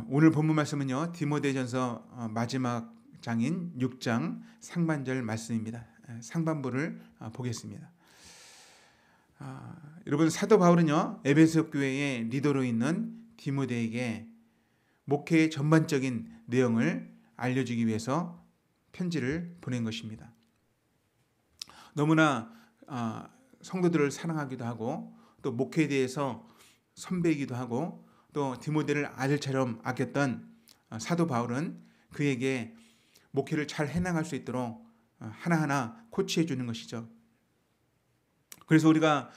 오늘 본문 말씀은요, 디모데전서 마지막 장인 6장 상반절 말씀입니다. 상반부를 보겠습니다. 여러분, 사도 바울은요, 에베소 교회의 리더로 있는 디모데에게 목회의 전반적인 내용을 알려주기 위해서 편지를 보낸 것입니다. 너무나 성도들을 사랑하기도 하고 또 목회에 대해서 선배이기도 하고 또 디모데를 아들처럼 아꼈던 사도 바울은 그에게 목회를 잘 해나갈 수 있도록 하나하나 코치해 주는 것이죠. 그래서 우리가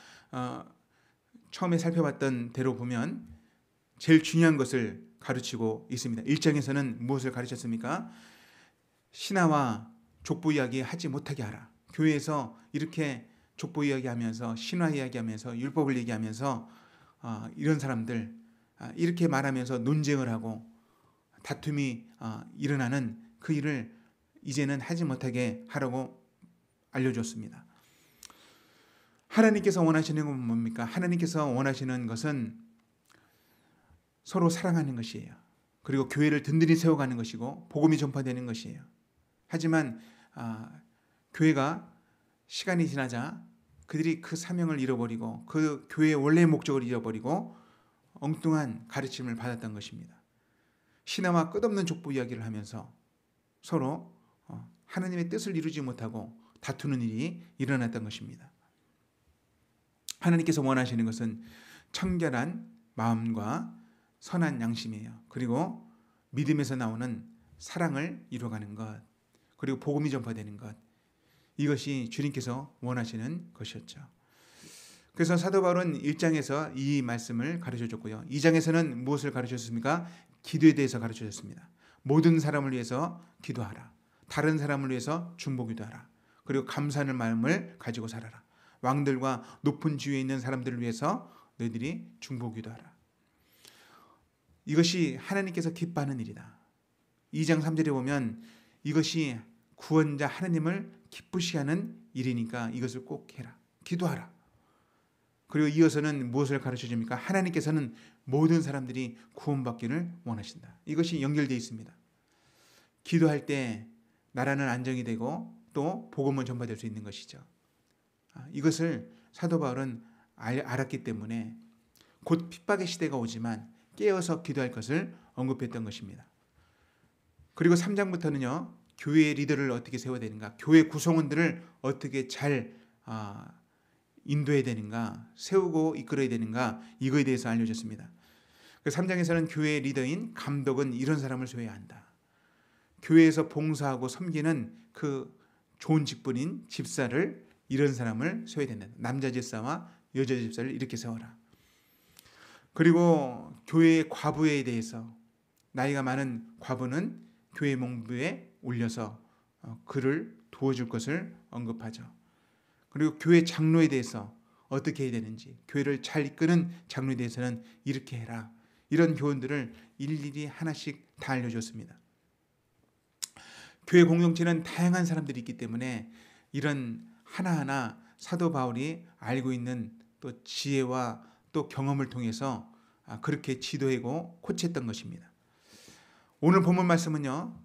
처음에 살펴봤던 대로 보면 제일 중요한 것을 가르치고 있습니다. 1장에서는 무엇을 가르쳤습니까? 신화와 족보 이야기 하지 못하게 하라. 교회에서 이렇게 족보 이야기하면서 신화 이야기하면서 율법을 얘기하면서 이런 사람들 이렇게 말하면서 논쟁을 하고 다툼이 일어나는 그 일을 이제는 하지 못하게 하라고 알려줬습니다. 하나님께서 원하시는 건 뭡니까? 하나님께서 원하시는 것은 서로 사랑하는 것이에요. 그리고 교회를 든든히 세워가는 것이고 복음이 전파되는 것이에요. 하지만 교회가 시간이 지나자 그들이 그 사명을 잃어버리고 그 교회의 원래의 목적을 잃어버리고 엉뚱한 가르침을 받았던 것입니다. 신화와 끝없는 족보 이야기를 하면서 서로 하나님의 뜻을 이루지 못하고 다투는 일이 일어났던 것입니다. 하나님께서 원하시는 것은 청결한 마음과 선한 양심이에요. 그리고 믿음에서 나오는 사랑을 이루어가는 것, 그리고 복음이 전파되는 것, 이것이 주님께서 원하시는 것이었죠. 그래서 사도 바울은 1장에서 이 말씀을 가르쳐줬고요. 2장에서는 무엇을 가르쳤습니까? 기도에 대해서 가르쳐줬습니다. 모든 사람을 위해서 기도하라. 다른 사람을 위해서 중보기도하라. 그리고 감사하는 마음을 가지고 살아라. 왕들과 높은 지위에 있는 사람들을 위해서 너희들이 중보기도하라. 이것이 하나님께서 기뻐하는 일이다. 2장 3절에 보면 이것이 구원자 하나님을 기쁘시게 하는 일이니까 이것을 꼭 해라. 기도하라. 그리고 이어서는 무엇을 가르쳐줍니까? 하나님께서는 모든 사람들이 구원받기를 원하신다. 이것이 연결되어 있습니다. 기도할 때 나라는 안정이 되고 또 복음은 전파될 수 있는 것이죠. 이것을 사도 바울은 알았기 때문에 곧 핍박의 시대가 오지만 깨어서 기도할 것을 언급했던 것입니다. 그리고 3장부터는요. 교회의 리더를 어떻게 세워야 되는가, 교회 구성원들을 어떻게 잘 인도해야 되는가, 세우고 이끌어야 되는가, 이거에 대해서 알려줬습니다. 3장에서는 교회의 리더인 감독은 이런 사람을 세워야 한다. 교회에서 봉사하고 섬기는 그 좋은 직분인 집사를, 이런 사람을 세워야 된다. 남자 집사와 여자 집사를 이렇게 세워라. 그리고 교회의 과부에 대해서 나이가 많은 과부는 교회 몽부에 올려서 그를 도와줄 것을 언급하죠. 그리고 교회 장로에 대해서 어떻게 해야 되는지, 교회를 잘 이끄는 장로에 대해서는 이렇게 해라. 이런 교훈들을 일일이 하나씩 다 알려줬습니다. 교회 공동체는 다양한 사람들이 있기 때문에 이런 하나하나 사도 바울이 알고 있는 또 지혜와 또 경험을 통해서 그렇게 지도하고 코치했던 것입니다. 오늘 본문 말씀은요,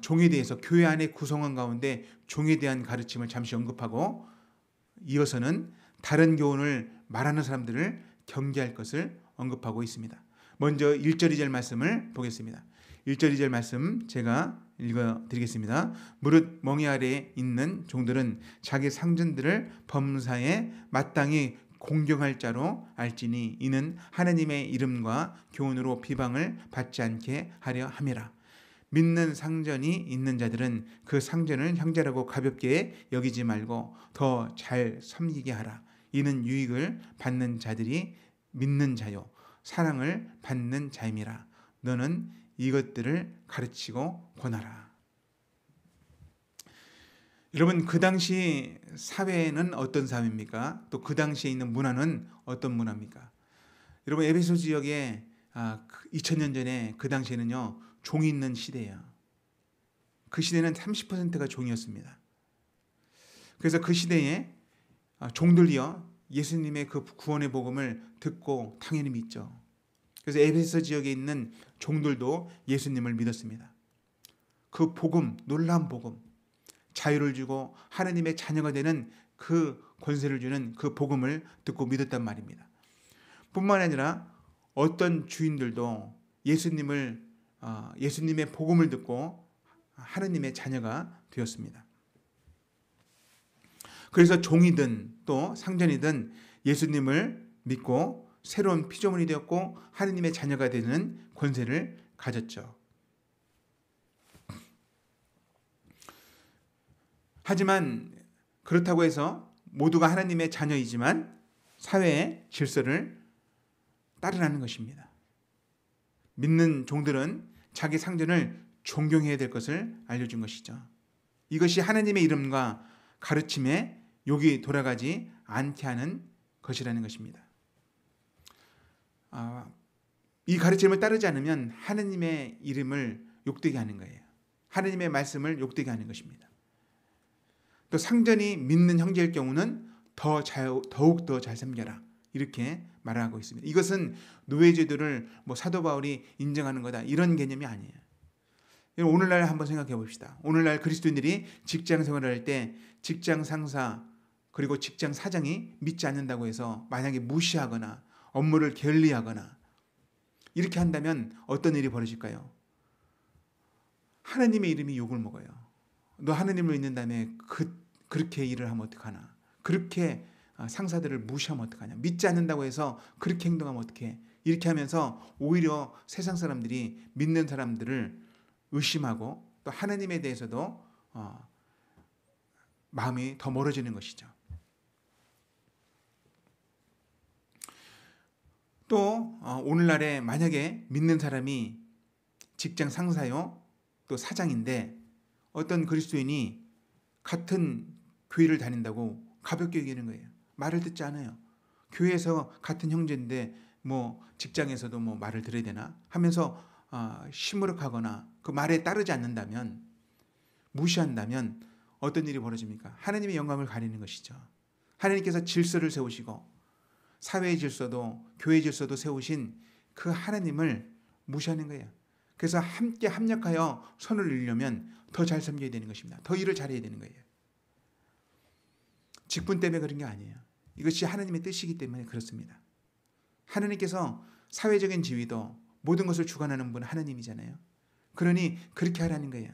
종에 대해서, 교회 안의 구성원 가운데 종에 대한 가르침을 잠시 언급하고 이어서는 다른 교훈을 말하는 사람들을 경계할 것을 언급하고 있습니다. 먼저 1절 2절 말씀을 보겠습니다. 1절 2절 말씀 제가 읽어드리겠습니다. 무릇 멍에 아래에 있는 종들은 자기 상전들을 범사에 마땅히 공경할 자로 알지니 이는 하나님의 이름과 교훈으로 비방을 받지 않게 하려 함이라. 믿는 상전이 있는 자들은 그 상전을 형제라고 가볍게 여기지 말고 더 잘 섬기게 하라. 이는 유익을 받는 자들이 믿는 자요 사랑을 받는 자임이라. 너는 이것들을 가르치고 권하라. 여러분, 그 당시 사회는 어떤 사회입니까? 또 그 당시에 있는 문화는 어떤 문화입니까? 여러분, 에베소 지역에 2000년 전에 그 당시에는요, 종이 있는 시대예요. 그 시대는 30%가 종이었습니다. 그래서 그 시대에 종들이요, 예수님의 그 구원의 복음을 듣고 당연히 믿죠. 그래서 에베소 지역에 있는 종들도 예수님을 믿었습니다. 그 복음, 놀라운 복음, 자유를 주고 하느님의 자녀가 되는 그 권세를 주는 그 복음을 듣고 믿었단 말입니다. 뿐만 아니라 어떤 주인들도 예수님의 복음을 듣고 하느님의 자녀가 되었습니다. 그래서 종이든 또 상전이든 예수님을 믿고 새로운 피조물이 되었고 하느님의 자녀가 되는 권세를 가졌죠. 하지만 그렇다고 해서 모두가 하나님의 자녀이지만 사회의 질서를 따르라는 것입니다. 믿는 종들은 자기 상전을 존경해야 될 것을 알려준 것이죠. 이것이 하나님의 이름과 가르침에 욕이 돌아가지 않게 하는 것이라는 것입니다. 이 가르침을 따르지 않으면 하나님의 이름을 욕되게 하는 거예요. 하나님의 말씀을 욕되게 하는 것입니다. 또 상전이 믿는 형제일 경우는 더욱 더 잘 섬겨라, 이렇게 말하고 있습니다. 이것은 노예제도를 사도 바울이 인정하는 거다, 이런 개념이 아니에요. 오늘날 한번 생각해 봅시다. 오늘날 그리스도인들이 직장 생활을 할 때 직장 상사 그리고 직장 사장이 믿지 않는다고 해서 만약에 무시하거나 업무를 게을리하거나 이렇게 한다면 어떤 일이 벌어질까요? 하나님의 이름이 욕을 먹어요. 너 하나님을 믿는다며 그렇게 일을 하면 어떡하나? 그렇게 상사들을 무시하면 어떡하냐? 믿지 않는다고 해서 그렇게 행동하면 어떡해? 이렇게 하면서 오히려 세상 사람들이 믿는 사람들을 의심하고 또 하나님에 대해서도 마음이 더 멀어지는 것이죠. 또 오늘날에 만약에 믿는 사람이 직장 상사요 또 사장인데 어떤 그리스도인이 같은 교회를 다닌다고 가볍게 여기는 거예요. 말을 듣지 않아요. 교회에서 같은 형제인데 직장에서도 말을 들어야 되나 하면서 시무룩하거나 그 말에 따르지 않는다면, 무시한다면 어떤 일이 벌어집니까? 하나님의 영광을 가리는 것이죠. 하나님께서 질서를 세우시고 사회의 질서도 교회의 질서도 세우신 그 하나님을 무시하는 거예요. 그래서 함께 합력하여 선을 이루려면 더 잘 섬겨야 되는 것입니다. 더 일을 잘해야 되는 거예요. 직분 때문에 그런 게 아니에요. 이것이 하나님의 뜻이기 때문에 그렇습니다. 하나님께서 사회적인 지위도 모든 것을 주관하는 분은 하나님이잖아요. 그러니 그렇게 하라는 거예요.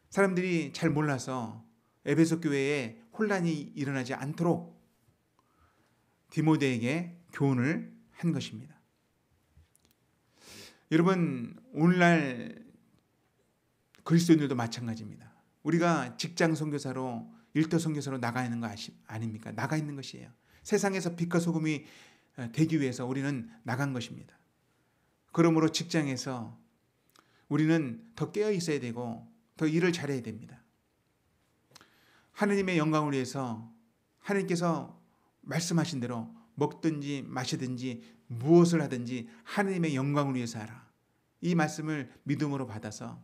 사람들이 잘 몰라서 에베소 교회에 혼란이 일어나지 않도록 디모데에게 교훈을 한 것입니다. 여러분, 오늘날 그리스도인들도 마찬가지입니다. 우리가 직장 선교사로 일터 선교사로 나가 있는 거 아닙니까? 나가 있는 것이에요. 세상에서 빛과 소금이 되기 위해서 우리는 나간 것입니다. 그러므로 직장에서 우리는 더 깨어 있어야 되고 더 일을 잘해야 됩니다. 하느님의 영광을 위해서 하느님께서 말씀하신 대로 먹든지 마시든지 무엇을 하든지 하느님의 영광을 위해서 하라. 이 말씀을 믿음으로 받아서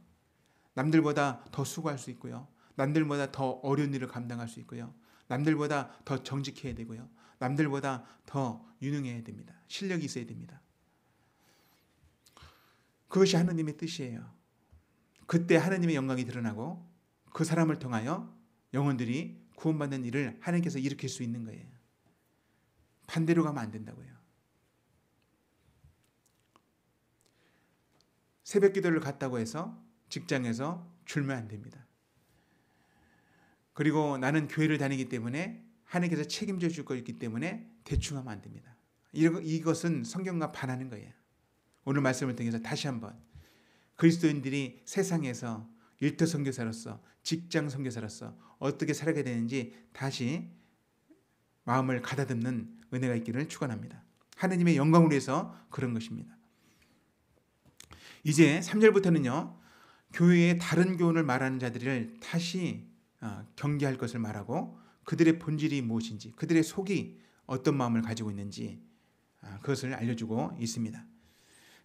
남들보다 더 수고할 수 있고요. 남들보다 더 어려운 일을 감당할 수 있고요. 남들보다 더 정직해야 되고요. 남들보다 더 유능해야 됩니다. 실력이 있어야 됩니다. 그것이 하느님의 뜻이에요. 그때 하느님의 영광이 드러나고 그 사람을 통하여 영혼들이 구원받는 일을 하나님께서 일으킬 수 있는 거예요. 반대로 가면 안 된다고요. 새벽 기도를 갔다고 해서 직장에서 줄면 안 됩니다. 그리고 나는 교회를 다니기 때문에 하나님께서 책임져 줄 거 있기 때문에 대충 하면 안 됩니다. 이것은 성경과 반하는 거예요. 오늘 말씀을 통해서 다시 한번 그리스도인들이 세상에서 일터 선교사로서 직장 선교사로서 어떻게 살아가야 되는지 다시 마음을 가다듬는 은혜가 있기를 축원합니다. 하나님의 영광을 위해서 그런 것입니다. 이제 3절부터는요. 교회의 다른 교훈을 말하는 자들을 다시 경계할 것을 말하고 그들의 본질이 무엇인지, 그들의 속이 어떤 마음을 가지고 있는지 그것을 알려주고 있습니다.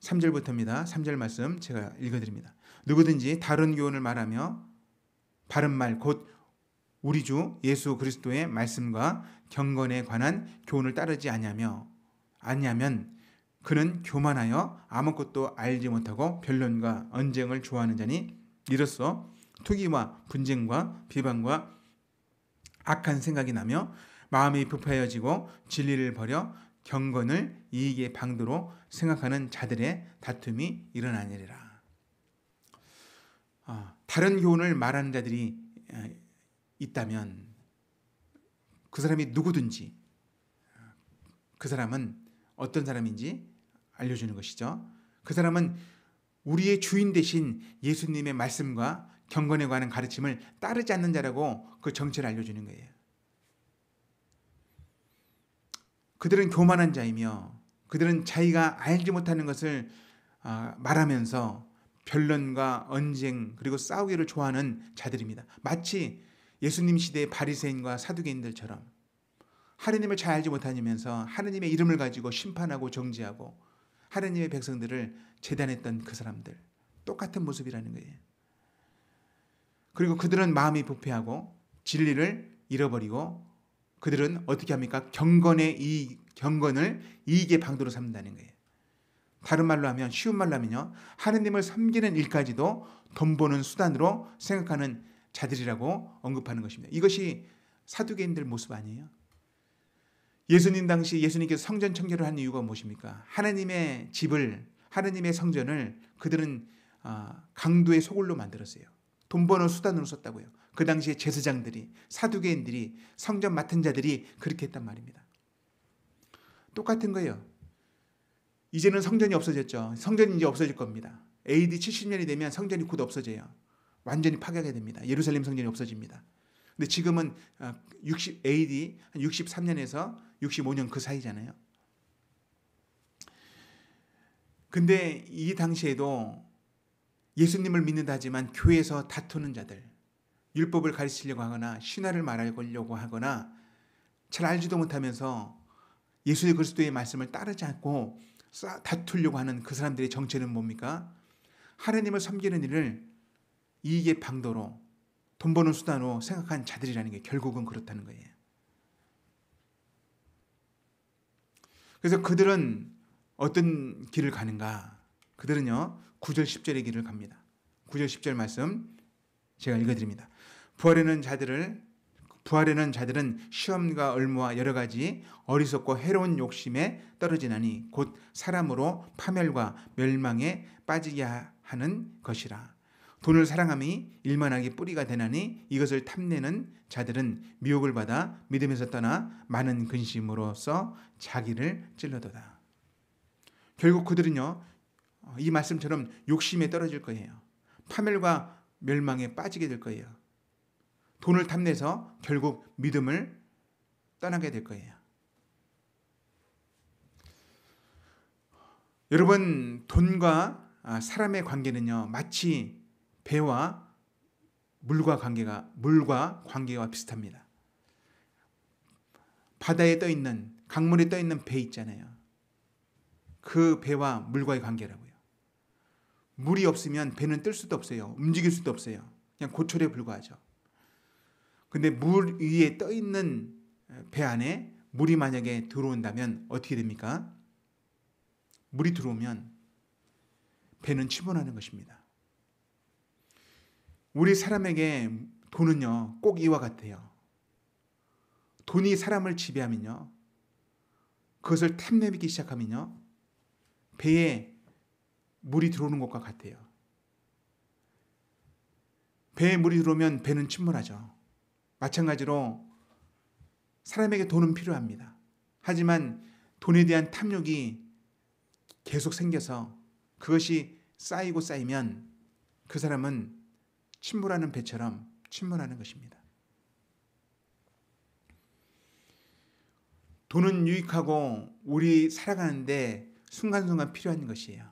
3절부터입니다. 3절 말씀 제가 읽어드립니다. 누구든지 다른 교훈을 말하며 바른 말 곧 우리 주 예수 그리스도의 말씀과 경건에 관한 교훈을 따르지 아니하면 그는 교만하여 아무것도 알지 못하고 변론과 언쟁을 좋아하는 자니 이로써 투기와 분쟁과 비방과 악한 생각이 나며 마음이 부패해지고 진리를 버려 경건을 이익의 방도로 생각하는 자들의 다툼이 일어나니라. 다른 교훈을 말하는 자들이 있다면 그 사람이 누구든지 그 사람은 어떤 사람인지 알려주는 것이죠. 그 사람은 우리의 주인 대신 예수님의 말씀과 경건에 관한 가르침을 따르지 않는 자라고 그 정체를 알려주는 거예요. 그들은 교만한 자이며 그들은 자기가 알지 못하는 것을 말하면서 변론과 언쟁 그리고 싸우기를 좋아하는 자들입니다. 마치 예수님 시대의 바리새인과 사두개인들처럼 하느님을 잘 알지 못하면서 하느님의 이름을 가지고 심판하고 정죄하고 하느님의 백성들을 재단했던 그 사람들, 똑같은 모습이라는 거예요. 그리고 그들은 마음이 부패하고 진리를 잃어버리고 그들은 어떻게 합니까? 경건을 이익의 방도로 삼는다는 거예요. 다른 말로 하면, 쉬운 말로 하면요, 하느님을 섬기는 일까지도 돈 버는 수단으로 생각하는 자들이라고 언급하는 것입니다. 이것이 사두개인들 모습 아니에요? 예수님 당시 예수님께서 성전 청결을 한 이유가 무엇입니까? 하나님의 집을, 하나님의 성전을 그들은 강도의 소굴로 만들었어요. 돈 버는 수단으로 썼다고요. 그 당시에 제사장들이, 사두개인들이, 성전 맡은 자들이 그렇게 했단 말입니다. 똑같은 거예요. 이제는 성전이 없어졌죠. 성전이 이제 없어질 겁니다. AD 70년이 되면 성전이 곧 없어져요. 완전히 파괴가 됩니다. 예루살렘 성전이 없어집니다. 근데 지금은 AD 63년에서 65년 그 사이잖아요. 근데 이 당시에도 예수님을 믿는다 하지만 교회에서 다투는 자들, 율법을 가르치려고 하거나 신화를 말하려고 하거나 잘 알지도 못하면서 예수 그리스도의 말씀을 따르지 않고 다투려고 하는 그 사람들의 정체는 뭡니까? 하나님을 섬기는 일을 이익의 방도로, 돈 버는 수단으로 생각한 자들이라는 게 결국은 그렇다는 거예요. 그래서 그들은 어떤 길을 가는가? 그들은요, 9절 10절의 길을 갑니다. 9절 10절 말씀 제가 읽어드립니다. 부활하는 자들은 시험과 얼무와 여러 가지 어리석고 해로운 욕심에 떨어지나니 곧 사람으로 파멸과 멸망에 빠지게 하는 것이라. 돈을 사랑함이 일만하게 뿌리가 되나니 이것을 탐내는 자들은 미혹을 받아 믿음에서 떠나 많은 근심으로써 자기를 찔러도다. 결국 그들은요, 이 말씀처럼 욕심에 떨어질 거예요. 파멸과 멸망에 빠지게 될 거예요. 돈을 탐내서 결국 믿음을 떠나게 될 거예요. 여러분, 돈과 사람의 관계는요, 마치 배와 물과 관계와 비슷합니다. 바다에 떠 있는, 강물에 떠 있는 배 있잖아요. 그 배와 물과의 관계라고요. 물이 없으면 배는 뜰 수도 없어요. 움직일 수도 없어요. 그냥 고철에 불과하죠. 근데 물 위에 떠 있는 배 안에 물이 만약에 들어온다면 어떻게 됩니까? 물이 들어오면 배는 침몰하는 것입니다. 우리 사람에게 돈은요, 꼭 이와 같아요. 돈이 사람을 지배하면요, 그것을 탐내기 시작하면요, 배에 물이 들어오는 것과 같아요. 배에 물이 들어오면 배는 침몰하죠. 마찬가지로 사람에게 돈은 필요합니다. 하지만 돈에 대한 탐욕이 계속 생겨서 그것이 쌓이면 그 사람은 침몰하는 배처럼 침몰하는 것입니다. 돈은 유익하고 우리 살아가는데 순간순간 필요한 것이에요.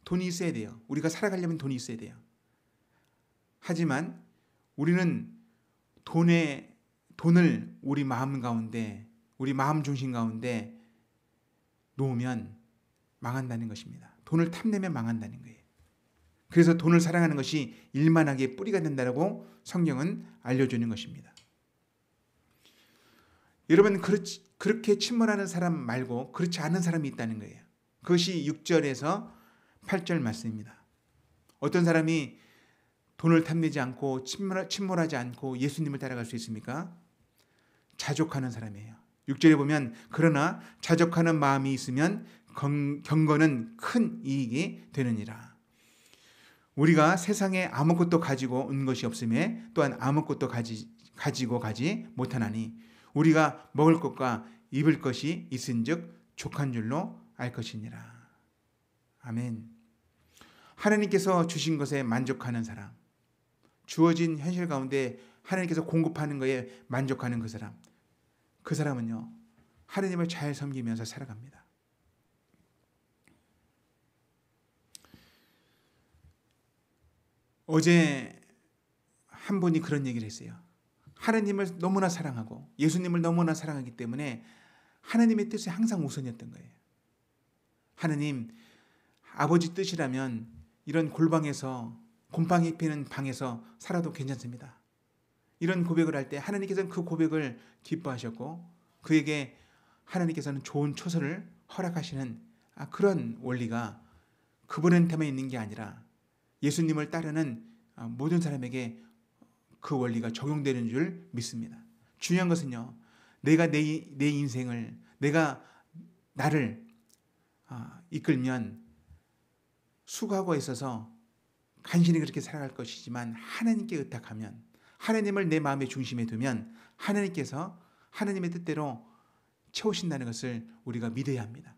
돈이 있어야 돼요. 우리가 살아가려면 돈이 있어야 돼요. 하지만 우리는 돈을 우리 마음 가운데, 우리 마음 중심 가운데 놓으면 망한다는 것입니다. 돈을 탐내면 망한다는 거예요. 그래서 돈을 사랑하는 것이 일만하게 뿌리가 된다고 성경은 알려주는 것입니다. 여러분, 그렇게 침몰하는 사람 말고 그렇지 않은 사람이 있다는 거예요. 그것이 6절에서 8절 말씀입니다. 어떤 사람이 돈을 탐내지 않고 침몰하지 않고 예수님을 따라갈 수 있습니까? 자족하는 사람이에요. 6절에 보면 그러나 자족하는 마음이 있으면 경건은 큰 이익이 되느니라. 우리가 세상에 아무것도 가지고 온 것이 없음에 또한 아무것도 가지고 가지 못하나니 우리가 먹을 것과 입을 것이 있은즉 족한 줄로 알 것이니라. 아멘. 하나님께서 주신 것에 만족하는 사람, 주어진 현실 가운데 하나님께서 공급하는 것에 만족하는 그 사람은요 하나님을 잘 섬기면서 살아갑니다. 어제 한 분이 그런 얘기를 했어요. 하나님을 너무나 사랑하고 예수님을 너무나 사랑하기 때문에 하나님의 뜻이 항상 우선이었던 거예요. 하나님, 아버지 뜻이라면 이런 골방에서 곰팡이 피는 방에서 살아도 괜찮습니다. 이런 고백을 할 때 하나님께서는 그 고백을 기뻐하셨고 그에게 하나님께서는 좋은 초서를 허락하시는 그런 원리가 그분한테만 있는 게 아니라 예수님을 따르는 모든 사람에게 그 원리가 적용되는 줄 믿습니다. 중요한 것은요, 내가 내 인생을, 내가 나를 이끌면 수고하고 있어서 간신히 그렇게 살아갈 것이지만 하나님께 의탁하면, 하나님을 내 마음의 중심에 두면 하나님께서 하나님의 뜻대로 채우신다는 것을 우리가 믿어야 합니다.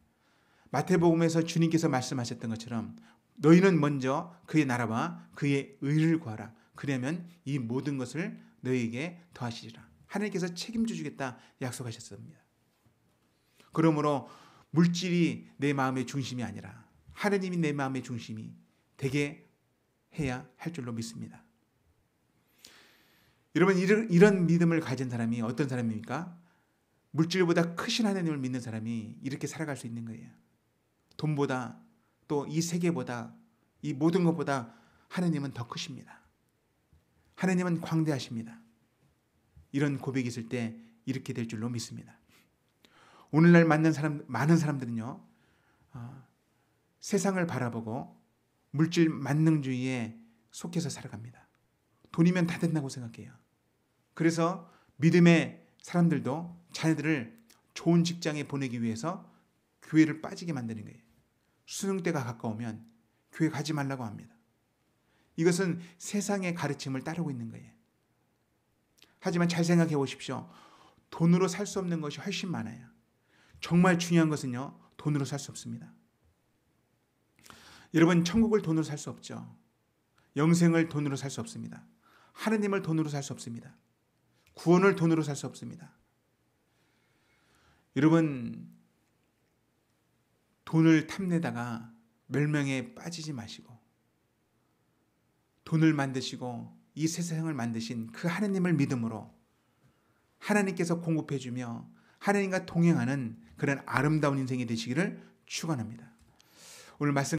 마태복음에서 주님께서 말씀하셨던 것처럼 너희는 먼저 그의 나라와 그의 의를 구하라. 그러면 이 모든 것을 너희에게 더하시리라. 하나님께서 책임져 주겠다 약속하셨습니다. 그러므로 물질이 내 마음의 중심이 아니라 하나님이 내 마음의 중심이 되게 해야 할 줄로 믿습니다. 여러분, 이런 믿음을 가진 사람이 어떤 사람입니까? 물질보다 크신 하나님을 믿는 사람이 이렇게 살아갈 수 있는 거예요. 돈보다 또 이 세계보다 이 모든 것보다 하나님은 더 크십니다. 하나님은 광대하십니다. 이런 고백이 있을 때 이렇게 될 줄로 믿습니다. 오늘날 많은 사람들은요, 세상을 바라보고 물질 만능주의에 속해서 살아갑니다. 돈이면 다 된다고 생각해요. 그래서 믿음의 사람들도 자녀들을 좋은 직장에 보내기 위해서 교회를 빠지게 만드는 거예요. 수능 때가 가까우면 교회 가지 말라고 합니다. 이것은 세상의 가르침을 따르고 있는 거예요. 하지만 잘 생각해 보십시오. 돈으로 살 수 없는 것이 훨씬 많아요. 정말 중요한 것은요, 돈으로 살 수 없습니다. 여러분, 천국을 돈으로 살 수 없죠. 영생을 돈으로 살 수 없습니다. 하나님을 돈으로 살 수 없습니다. 구원을 돈으로 살 수 없습니다. 여러분, 돈을 탐내다가 멸망에 빠지지 마시고 돈을 만드시고 이 세상을 만드신 그 하나님을 믿음으로 하나님께서 공급해주며 하나님과 동행하는 그런 아름다운 인생이 되시기를 축원합니다. 오늘 말씀